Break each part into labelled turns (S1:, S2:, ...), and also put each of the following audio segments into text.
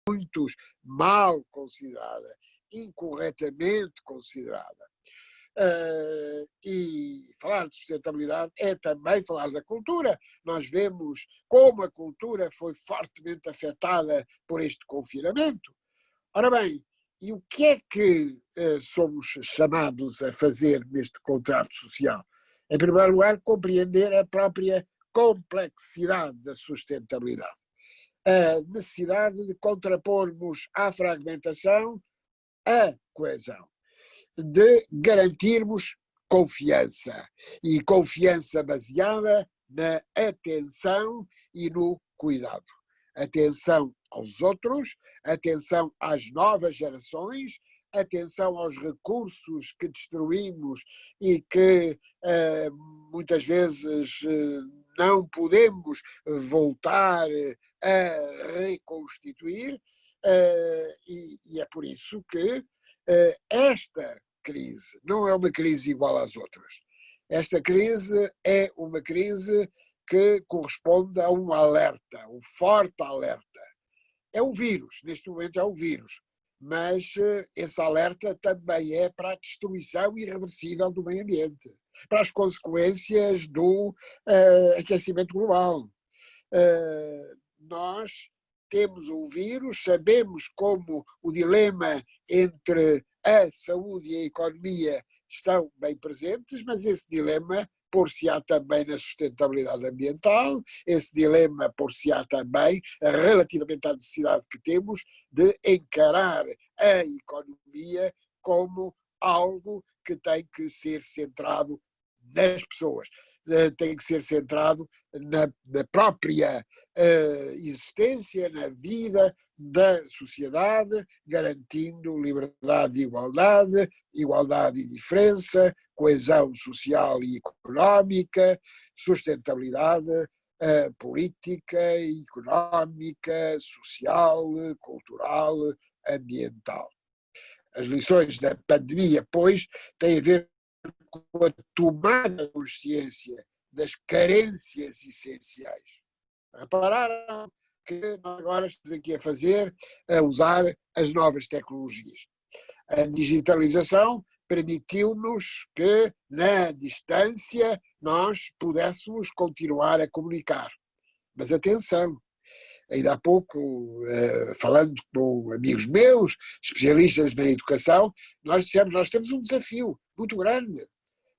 S1: muitos mal considerada, incorretamente considerada. E falar de sustentabilidade é também falar da cultura. Nós vemos como a cultura foi fortemente afetada por este confinamento. Ora bem, e o que é que somos chamados a fazer neste contrato social? Em primeiro lugar, compreender a própria complexidade da sustentabilidade. A necessidade de contrapormos à fragmentação a coesão, de garantirmos confiança, e confiança baseada na atenção e no cuidado. Atenção aos outros, atenção às novas gerações, atenção aos recursos que destruímos e que muitas vezes não podemos voltar a reconstituir, e é por isso que esta crise não é uma crise igual às outras. Esta crise é uma crise que corresponde a um alerta, um forte alerta. É o vírus, neste momento é o vírus, mas esse alerta também é para a destruição irreversível do meio ambiente, para as consequências do aquecimento global. Nós temos o vírus, sabemos como o dilema entre a saúde e a economia estão bem presentes, mas esse dilema por-se-á também na sustentabilidade ambiental, esse dilema por-se-á também relativamente à necessidade que temos de encarar a economia como algo que tem que ser centrado nas pessoas, tem que ser centrado na própria existência, na vida da sociedade, garantindo liberdade e igualdade, igualdade e diferença, coesão social e económica, sustentabilidade política, económica, social, cultural, ambiental. As lições da pandemia, pois, têm a ver com a tomada de consciência das carências essenciais. Repararam que nós agora estamos aqui a usar as novas tecnologias. A digitalização permitiu-nos que, na distância, nós pudéssemos continuar a comunicar. Mas atenção, ainda há pouco, falando com amigos meus, especialistas na educação, nós dissemos, nós temos um desafio muito grande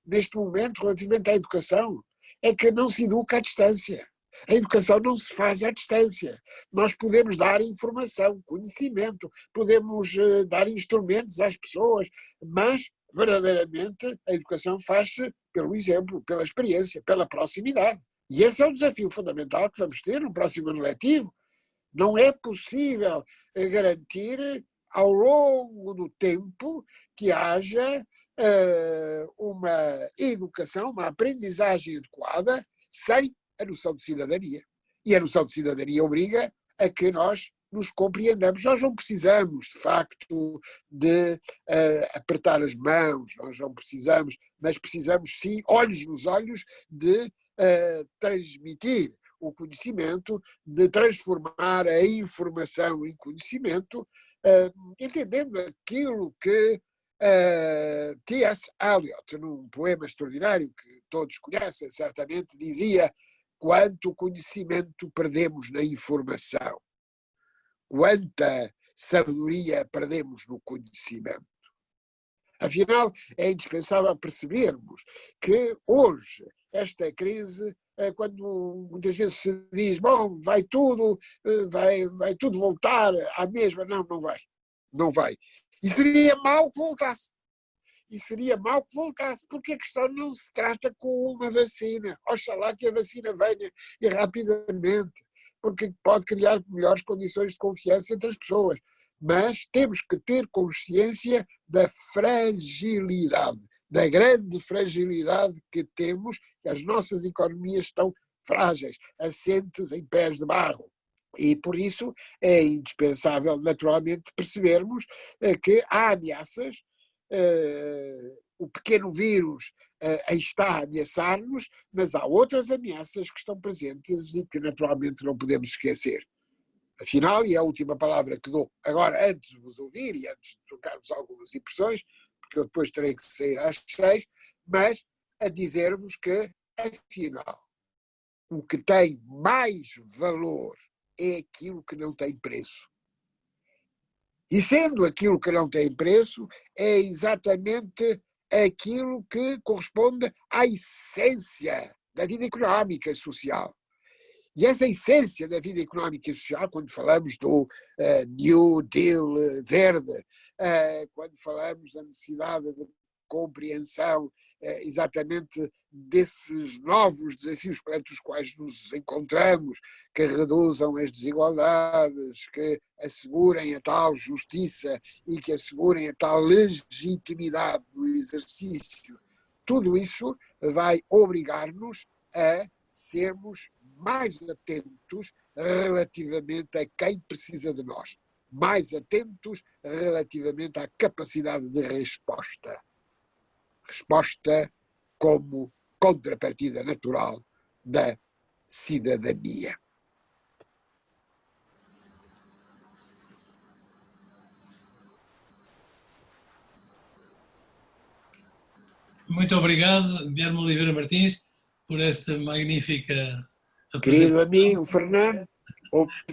S1: neste momento relativamente à educação, é que não se educa à distância. A educação não se faz à distância. Nós podemos dar informação, conhecimento, podemos dar instrumentos às pessoas, mas, verdadeiramente, a educação faz-se pelo exemplo, pela experiência, pela proximidade. E esse é o desafio fundamental que vamos ter no próximo ano letivo. Não é possível garantir, ao longo do tempo, que haja uma educação, uma aprendizagem adequada, sem a noção de cidadania. E a noção de cidadania obriga a que nós nos compreendamos. Nós não precisamos, de facto, de apertar as mãos, nós não precisamos, mas precisamos sim, olhos nos olhos, de transmitir o conhecimento, de transformar a informação em conhecimento, entendendo aquilo que T.S. Eliot, num poema extraordinário que todos conhecem, certamente, dizia: quanto conhecimento perdemos na informação, quanta sabedoria perdemos no conhecimento. Afinal, é indispensável percebermos que hoje esta crise, quando muitas vezes se diz, bom, vai tudo voltar à mesma, não vai, não vai. E seria mau que voltasse. Porque a questão não se trata com uma vacina. Oxalá que a vacina venha e rapidamente, porque pode criar melhores condições de confiança entre as pessoas. Mas temos que ter consciência da fragilidade, da grande fragilidade que temos, que as nossas economias estão frágeis, assentes em pés de barro. E por isso é indispensável, naturalmente, percebermos que há ameaças, o pequeno vírus está a ameaçar-nos, mas há outras ameaças que estão presentes e que naturalmente não podemos esquecer. Afinal, e é a última palavra que dou agora, antes de vos ouvir e antes de trocarmos algumas impressões, porque eu depois terei que sair às 6, mas a dizer-vos que, afinal, o que tem mais valor é aquilo que não tem preço. E sendo aquilo que não tem preço, é exatamente aquilo que corresponde à essência da vida económica e social. E essa essência da vida económica e social, quando falamos do New Deal verde, quando falamos da necessidade de compreensão exatamente desses novos desafios perante os quais nos encontramos, que reduzam as desigualdades, que assegurem a tal justiça e que assegurem a tal legitimidade do exercício, tudo isso vai obrigar-nos a sermos mais atentos relativamente a quem precisa de nós, mais atentos relativamente à capacidade de resposta. Resposta como contrapartida natural da cidadania.
S2: Muito obrigado, Guilherme Oliveira Martins, por esta magnífica apresentação.
S1: Querido amigo Fernando,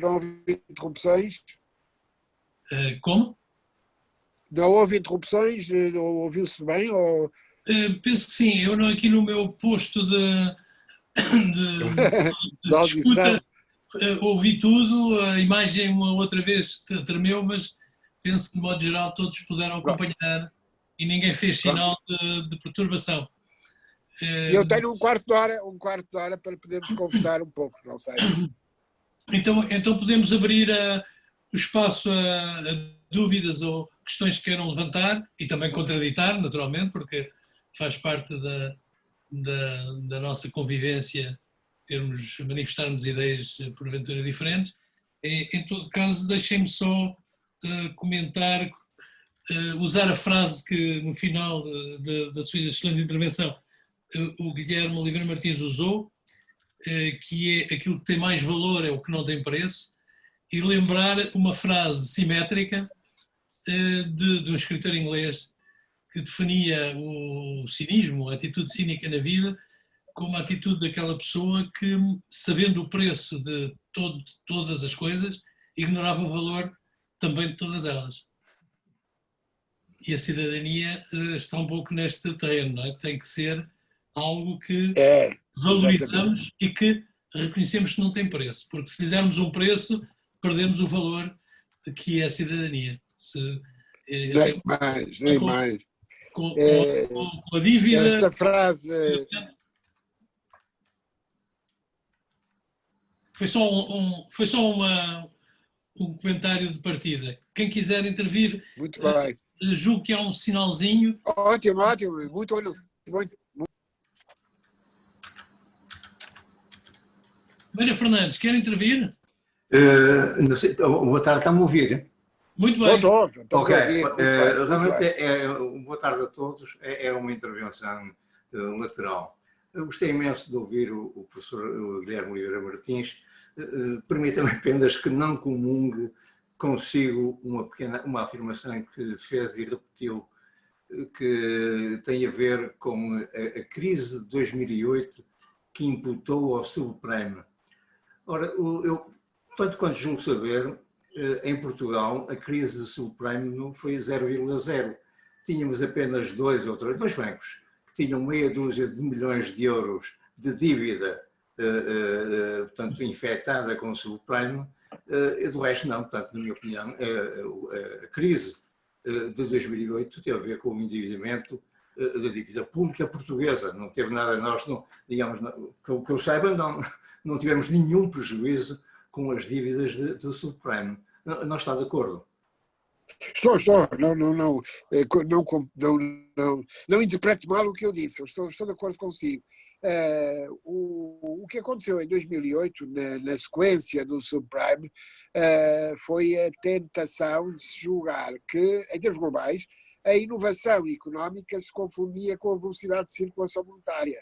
S1: não houve interrupções?
S2: Como?
S1: Não houve interrupções? Ouviu-se bem? Ou...
S2: Penso que sim. Eu aqui no meu posto de escuta ouvi tudo, a imagem uma outra vez tremeu, mas penso que de modo geral todos puderam acompanhar e ninguém fez sinal de perturbação.
S1: E eu tenho um quarto de hora para podermos conversar um pouco, não sei.
S2: Então podemos abrir o espaço a dúvidas ou questões que queiram levantar e também contraditar, naturalmente, porque faz parte da nossa convivência manifestarmos ideias porventura diferentes. Em todo caso, deixem-me só comentar, usar a frase que no final da sua excelente intervenção o Guilherme Oliveira Martins usou, que é aquilo que tem mais valor é o que não tem preço, e lembrar uma frase simétrica de um escritor inglês que definia o cinismo, a atitude cínica na vida, como a atitude daquela pessoa que, sabendo o preço de todas as coisas, ignorava o valor também de todas elas. E a cidadania está um pouco neste terreno, não é? Tem que ser algo que valorizamos e que reconhecemos que não tem preço, porque se lhe dermos um preço, perdemos o valor que é a cidadania.
S1: Nem mais.
S2: Com a dívida...
S1: Esta frase...
S2: Foi só um comentário de partida. Quem quiser intervir,
S1: muito bem.
S2: Julgo que há um sinalzinho.
S1: Ótimo, muito bom.
S2: Maria Fernandes, quer intervir?
S3: Não sei, boa tarde, está-me a ouvir?
S2: Muito bem.
S3: Ok, realmente boa tarde a todos, é uma intervenção lateral. Eu gostei imenso de ouvir o professor Guilherme Oliveira Martins. Permita-me apenas que não comungue consigo uma afirmação que fez e repetiu, que tem a ver com a crise de 2008 que imputou ao Supremo. Ora, eu, tanto quanto julgo saber, em Portugal a crise do Supremo foi 0,0. Tínhamos apenas dois bancos que tinham meia dúzia de milhões de euros de dívida, portanto, infectada com o Supremo. Do resto não, portanto, na minha opinião, a crise de 2008 teve a ver com o endividamento da dívida pública portuguesa, não teve nada, nós não, digamos, que eu saiba, não tivemos nenhum prejuízo com as dívidas do Supremo. Não está de acordo?
S1: Estou, não interprete mal o que eu disse, estou de acordo consigo. O que aconteceu em 2008, na sequência do subprime, foi a tentação de se julgar que, em termos globais, a inovação económica se confundia com a velocidade de circulação monetária.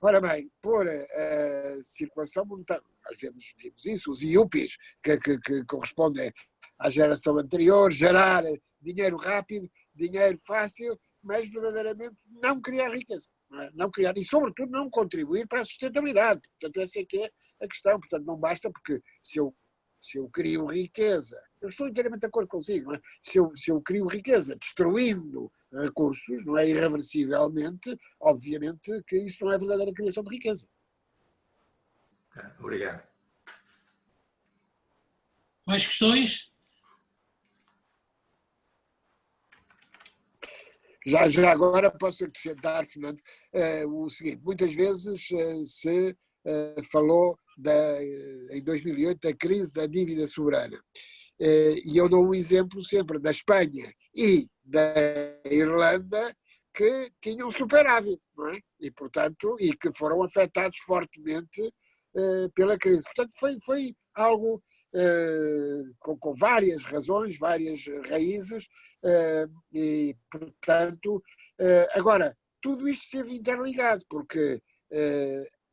S1: Ora bem, pôr a circulação monetária, nós vimos isso, os IUPIs, que correspondem à geração anterior, gerar dinheiro rápido, dinheiro fácil, mas verdadeiramente não criar riqueza. Não criar, e sobretudo não contribuir para a sustentabilidade. Portanto, essa é que é a questão. Portanto, não basta, porque se eu crio riqueza, eu estou inteiramente de acordo consigo, não é? Se eu crio riqueza destruindo recursos, não é, irreversivelmente, obviamente que isso não é verdadeira criação de riqueza.
S3: Obrigado.
S2: Mais questões?
S1: Já agora posso acrescentar, Fernando, o seguinte: muitas vezes se falou em 2008 da crise da dívida soberana. E eu dou um exemplo sempre da Espanha e da Irlanda, que tinham superávit, não é? E, portanto, e que foram afetados fortemente pela crise. Portanto, foi algo com várias razões, várias raízes, e, portanto, agora, tudo isto esteve interligado, porque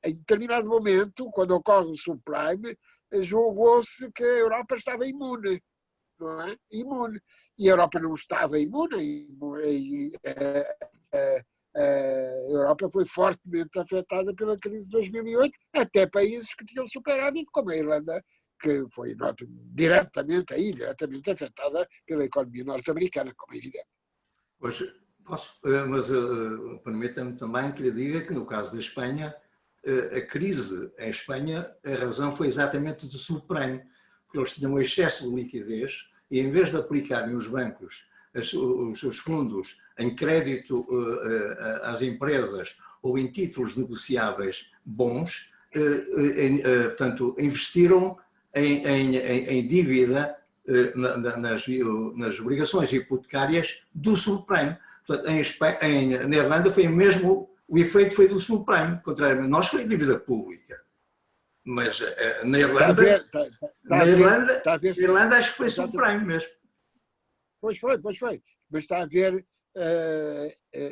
S1: em determinado momento, quando ocorre o subprime, julgou-se que a Europa estava imune, não é? Imune. E a Europa não estava imune, a Europa foi fortemente afetada pela crise de 2008, até países que tinham superávit, como a Irlanda, que foi diretamente afetada pela economia norte-americana, como é evidente.
S3: Pois, mas permita-me também que lhe diga que no caso da Espanha, a crise em Espanha, a razão foi exatamente do subprime, porque eles tinham um excesso de liquidez e, em vez de aplicarem os bancos os seus fundos em crédito às empresas ou em títulos negociáveis bons, portanto, investiram em dívida nas obrigações hipotecárias do subprime. Portanto, na Irlanda foi mesmo, o efeito foi do subprime, contrariamente, nós foi dívida pública. Mas na Irlanda, Irlanda acho que foi subprime mesmo.
S1: Pois foi. Mas está a ver,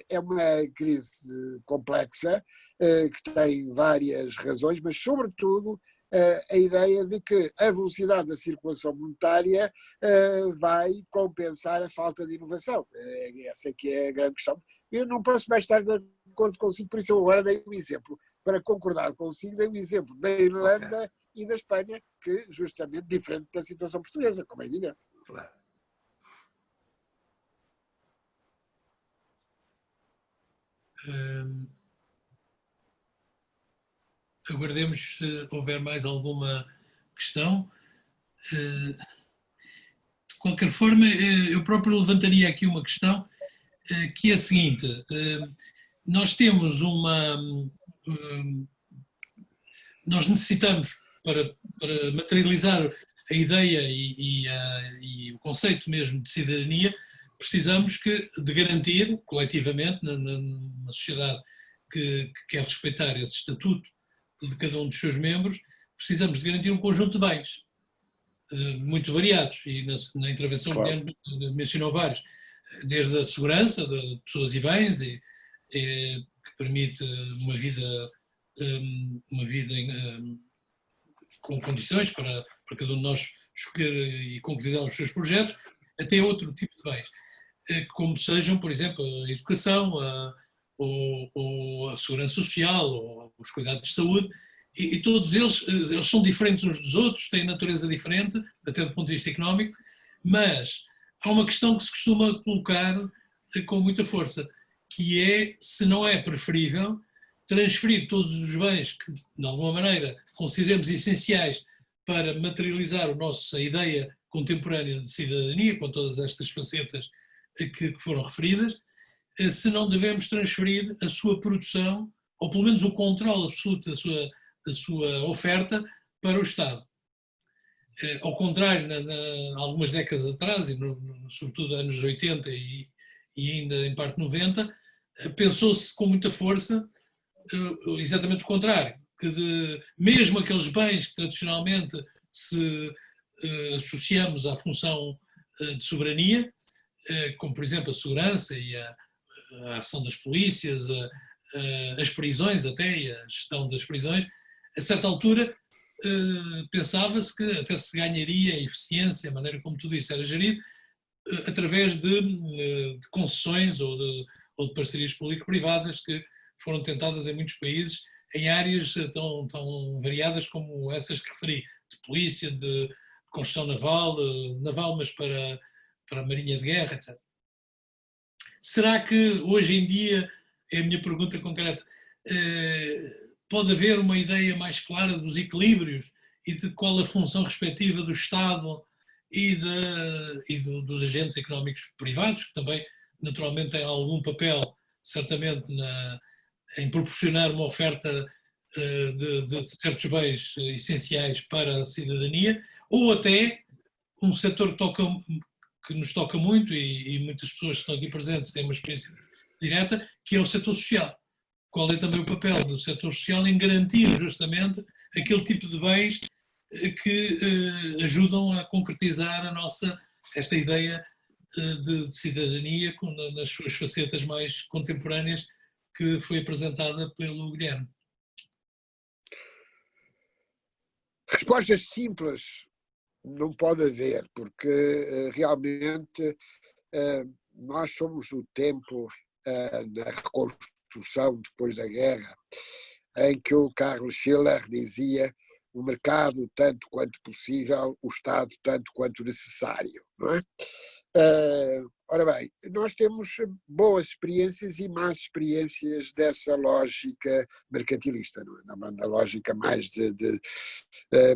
S1: é uma crise complexa, que tem várias razões, mas sobretudo a ideia de que a velocidade da circulação monetária vai compensar a falta de inovação. Essa é que é a grande questão. Eu não posso mais estar de acordo consigo, por isso eu agora dei um exemplo. Para concordar consigo, dei um exemplo da Irlanda e da Espanha, que justamente diferente da situação portuguesa, como é evidente.
S3: Claro.
S2: Aguardemos se houver mais alguma questão. De qualquer forma, eu próprio levantaria aqui uma questão, que é a seguinte: nós temos nós necessitamos, para materializar a ideia e o conceito mesmo de cidadania, precisamos de garantir coletivamente, na sociedade que quer respeitar esse estatuto de cada um dos seus membros, precisamos de garantir um conjunto de bens muito variados, e na intervenção
S1: Claro.
S2: o Guilherme mencionou vários, desde a segurança de pessoas e bens, que permite uma vida com condições para cada um de nós escolher e concretizar os seus projetos, até outro tipo de bens, como sejam, por exemplo, a educação, ou a segurança social, ou os cuidados de saúde, e todos eles são diferentes uns dos outros, têm natureza diferente, até do ponto de vista económico, mas há uma questão que se costuma colocar com muita força, que é se não é preferível transferir todos os bens que, de alguma maneira, consideramos essenciais para materializar a ideia contemporânea de cidadania, com todas estas facetas que foram referidas, se não devemos transferir a sua produção, ou pelo menos o controle absoluto da sua oferta, para o Estado. Ao contrário, algumas décadas atrás, e sobretudo anos 80 e ainda em parte 90, pensou-se com muita força exatamente o contrário, que mesmo aqueles bens que tradicionalmente associamos à função de soberania, como por exemplo a segurança e a ação das polícias, as prisões até, e a gestão das prisões, a certa altura pensava-se que até se ganharia eficiência, a maneira como tudo isso era gerido, através de concessões ou de parcerias público-privadas que foram tentadas em muitos países, em áreas tão variadas como essas que referi, de polícia, de construção naval, mas para a Marinha de Guerra, etc. Será que hoje em dia, é a minha pergunta concreta, pode haver uma ideia mais clara dos equilíbrios e de qual a função respectiva do Estado e dos agentes económicos privados, que também naturalmente têm algum papel, certamente, em proporcionar uma oferta de certos bens essenciais para a cidadania, ou até um setor que nos toca muito, e muitas pessoas que estão aqui presentes têm uma experiência direta, que é o setor social. Qual é também o papel do setor social em garantir justamente aquele tipo de bens que ajudam a concretizar esta ideia de cidadania nas suas facetas mais contemporâneas que foi apresentada pelo Guilherme.
S1: Respostas simples não pode haver, porque realmente nós somos do tempo, na reconstrução depois da guerra, em que o Carlos Schiller dizia: o mercado tanto quanto possível, o Estado tanto quanto necessário, não é? Ora bem, nós temos boas experiências e más experiências dessa lógica mercantilista, não é? Na lógica mais de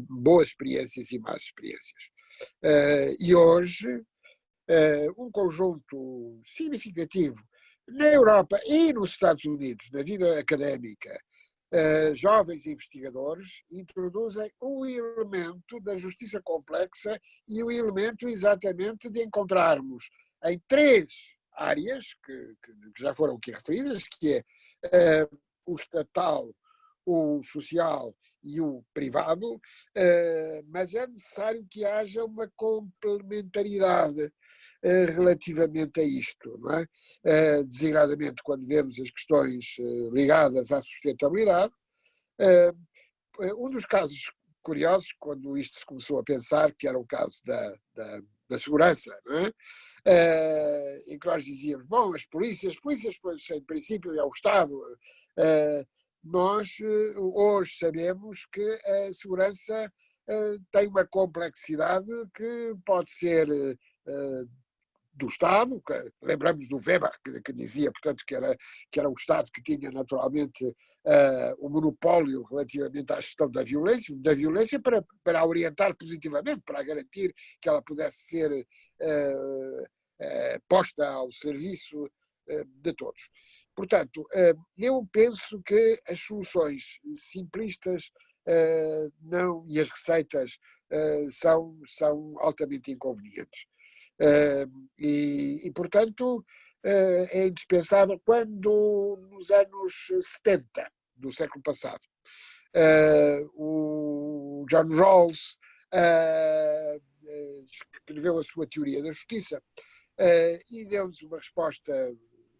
S1: boas experiências e más experiências. E hoje, um conjunto significativo na Europa e nos Estados Unidos, na vida académica, jovens investigadores introduzem um elemento da justiça complexa e o elemento exatamente de encontrarmos em 3 áreas que já foram aqui referidas, que é o estatal, o social e o privado, mas é necessário que haja uma complementaridade relativamente a isto, não é? Designadamente quando vemos as questões ligadas à sustentabilidade. Um dos casos curiosos, quando isto se começou a pensar, que era o caso da segurança, não é? Em que nós dizíamos, bom, as polícias, pois, em princípio, é o Estado. Nós hoje sabemos que a segurança tem uma complexidade que pode ser do Estado, lembramos do Weber, que dizia, portanto, que era o Estado que tinha naturalmente o monopólio relativamente à gestão da violência para a orientar positivamente, para garantir que ela pudesse ser posta ao serviço de todos. Portanto, eu penso que as soluções simplistas e as receitas são altamente inconvenientes. Portanto, é indispensável quando, nos anos 70 do século passado, o John Rawls escreveu a sua teoria da justiça e deu-nos uma resposta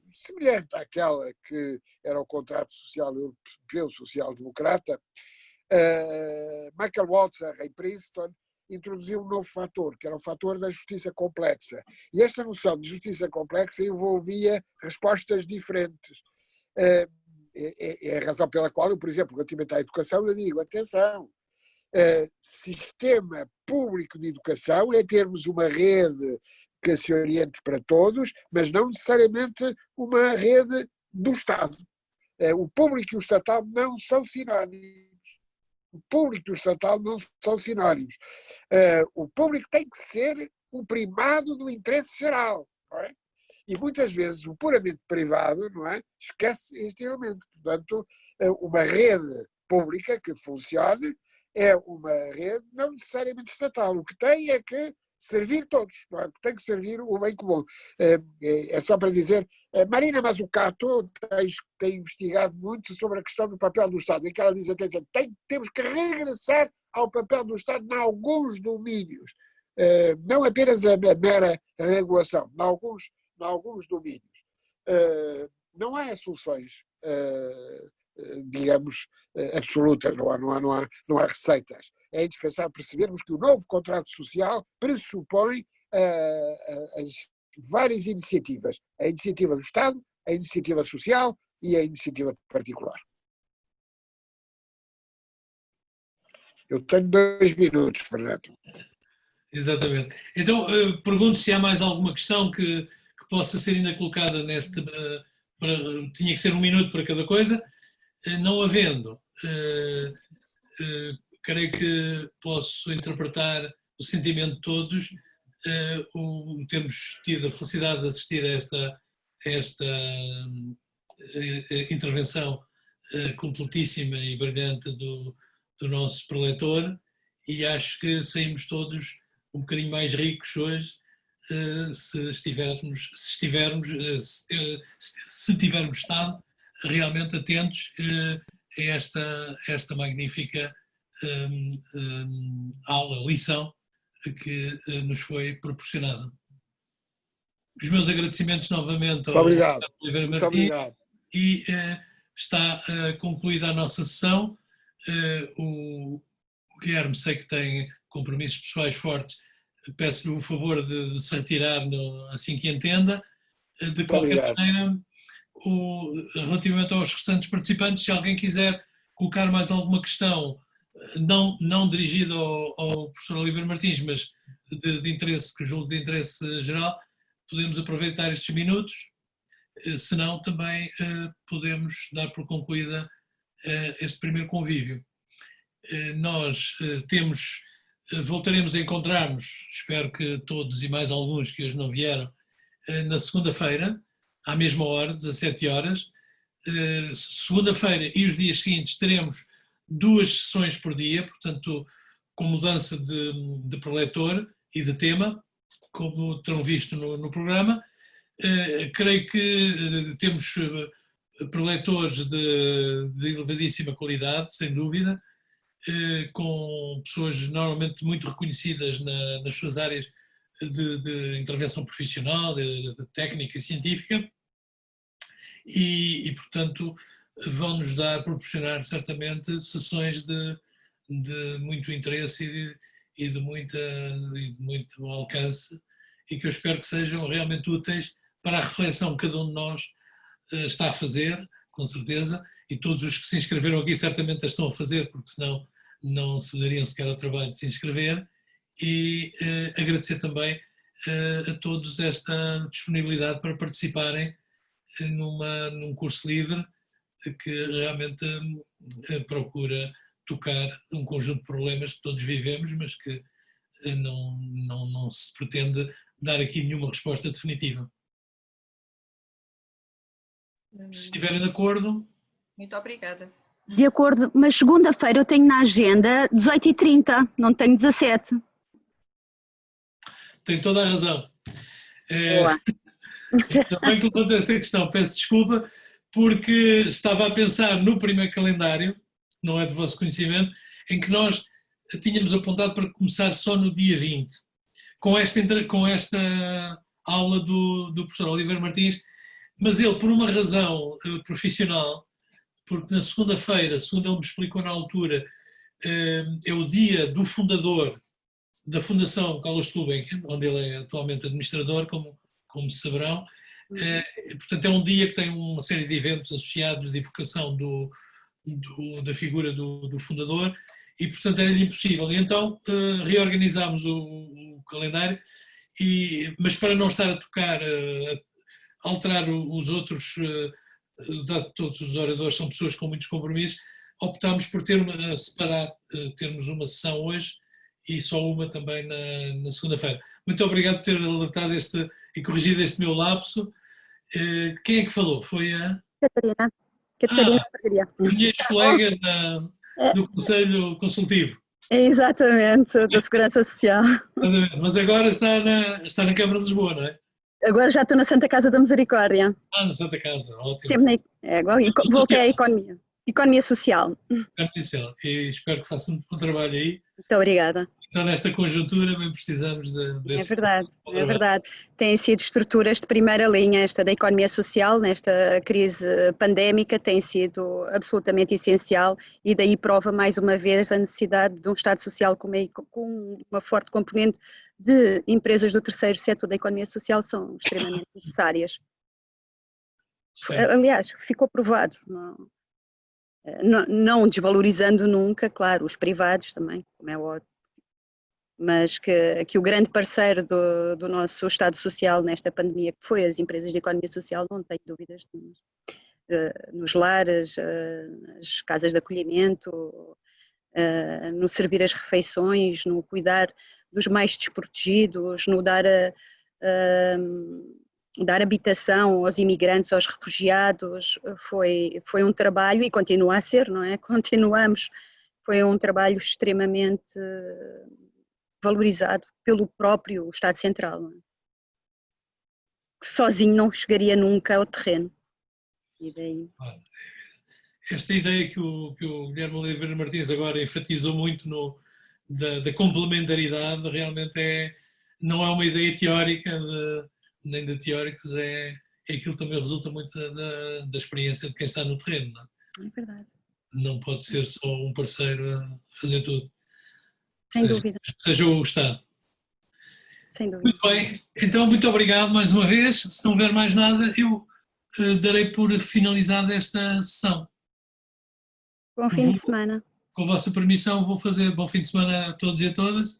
S1: semelhante àquela que era o contrato social europeu social-democrata. Michael Walzer, em Princeton, introduziu um novo fator, que era o fator da justiça complexa. E esta noção de justiça complexa envolvia respostas diferentes. É a razão pela qual eu, por exemplo, relativamente à educação, eu digo, atenção, sistema público de educação é termos uma rede que se oriente para todos, mas não necessariamente uma rede do Estado. O público e o estatal não são sinónimos. O público e o estatal não são sinónimos. O público tem que ser o primado do interesse geral, não é? E muitas vezes o puramente privado, não é, esquece este elemento. Portanto, uma rede pública que funcione é uma rede não necessariamente estatal. O que tem é que servir todos, não é? Tem que servir o bem comum. É só para dizer, Marina Mazzucato tem investigado muito sobre a questão do papel do Estado, em que ela diz, atenção, temos que regressar ao papel do Estado em alguns domínios, não apenas a mera regulação, em alguns domínios. Não há soluções digamos, absolutas, não há receitas. É indispensável percebermos que o novo contrato social pressupõe as várias iniciativas, a iniciativa do Estado, a iniciativa social e a iniciativa particular. Eu tenho 2 minutos, Fernando.
S2: Exatamente. Então, pergunto se há mais alguma questão que possa ser ainda colocada neste... tinha que ser 1 minuto para cada coisa. Não havendo, creio que posso interpretar o sentimento de todos, termos tido a felicidade de assistir a esta intervenção completíssima e brilhante do nosso preletor, e acho que saímos todos um bocadinho mais ricos hoje se tivermos estado realmente atentos a esta magnífica aula, lição que nos foi proporcionada. Os meus agradecimentos novamente ao Oliveira Martins, e está concluída a nossa sessão. O Guilherme, sei que tem compromissos pessoais fortes, peço-lhe o favor de se retirar assim que entenda. De qualquer maneira, relativamente aos restantes participantes, se alguém quiser colocar mais alguma questão, não dirigida ao professor Oliveira Martins, mas de interesse, que julgo de interesse geral, podemos aproveitar estes minutos, senão também podemos dar por concluída este primeiro convívio. Nós voltaremos a encontrar-nos, espero que todos e mais alguns que hoje não vieram, na segunda-feira, à mesma hora, 17 horas. Segunda-feira e os dias seguintes teremos 2 sessões por dia, portanto, com mudança de preletor e de tema, como terão visto no programa. Creio que temos preletores de elevadíssima qualidade, sem dúvida, com pessoas normalmente muito reconhecidas nas suas áreas de intervenção profissional, de técnica e científica, e portanto, vão-nos proporcionar certamente sessões de muito interesse e de muito alcance, e que eu espero que sejam realmente úteis para a reflexão que cada um de nós está a fazer, com certeza, e todos os que se inscreveram aqui certamente a estão a fazer, porque senão não se dariam sequer ao trabalho de se inscrever, e agradecer também a todos esta disponibilidade para participarem num curso livre que realmente procura tocar um conjunto de problemas que todos vivemos, mas que não se pretende dar aqui nenhuma resposta definitiva. Se estiverem de acordo...
S4: Muito obrigada.
S5: De acordo, mas segunda-feira eu tenho na agenda 18h30, não tenho 17.
S2: Tem toda a razão. Também que levantei essa questão, peço desculpa, porque estava a pensar no primeiro calendário, não é de vosso conhecimento, em que nós tínhamos apontado para começar só no dia 20, com esta aula do professor Oliveira Martins, mas ele, por uma razão profissional, porque na segunda-feira, segundo ele me explicou na altura, é o dia do fundador da Fundação Carlos Gulbenkian, onde ele é atualmente administrador, como se saberão. Portanto, é um dia que tem uma série de eventos associados de evocação da figura do fundador, e portanto era-lhe impossível. E então reorganizámos o calendário, mas para não estar a tocar, a alterar os outros, dado que todos os oradores são pessoas com muitos compromissos, optámos por termos uma sessão hoje e só uma também na segunda-feira. Muito obrigado por ter alertado e corrigido este meu lapso. Quem é que falou? Foi a...
S5: Catarina Ferreira.
S2: Minha ex-colega do Conselho Consultivo.
S5: Exatamente, da Segurança Social.
S2: Mas agora está na Câmara de Lisboa, não é?
S5: Agora já estou na Santa Casa da Misericórdia.
S2: Na Santa Casa, ótimo.
S5: Voltei à economia social.
S2: E espero que faça um bom trabalho aí.
S5: Muito obrigada.
S2: Então, nesta conjuntura, bem precisamos desse.
S5: É verdade, é verdade. Têm sido estruturas de primeira linha, esta da economia social, nesta crise pandémica, tem sido absolutamente essencial e daí prova mais uma vez a necessidade de um Estado social com uma forte componente de empresas do terceiro setor da economia social são extremamente necessárias.
S2: Sim.
S5: Aliás, ficou provado, não desvalorizando nunca, claro, os privados também, como é óbvio, mas que o grande parceiro do nosso Estado Social nesta pandemia, que foi as empresas de economia social, não tenho dúvidas nenhumas. Nos lares, nas casas de acolhimento, no servir as refeições, no cuidar dos mais desprotegidos, no dar habitação aos imigrantes, aos refugiados, foi um trabalho, e continua a ser, não é? Continuamos, foi um trabalho extremamente valorizado pelo próprio Estado Central, não é? Que sozinho não chegaria nunca ao terreno. E daí...
S2: Esta ideia que o Guilherme Oliveira Martins agora enfatizou muito da complementaridade, realmente não é uma ideia teórica, nem de teóricos, é aquilo que também resulta muito da experiência de quem está no terreno. Não é?
S5: É verdade.
S2: Não pode ser só um parceiro a fazer tudo.
S5: Sem dúvida.
S2: Seja o Estado.
S5: Sem dúvida.
S2: Muito bem, então muito obrigado mais uma vez. Se não houver mais nada, eu darei por finalizada esta sessão.
S5: Bom fim de semana.
S2: Com a vossa permissão, vou fazer bom fim de semana a todos e a todas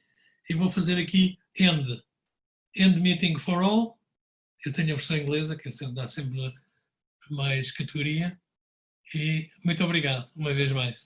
S2: e vou fazer aqui End Meeting for All. Eu tenho a versão inglesa, que dá sempre mais categoria. E muito obrigado, uma vez mais.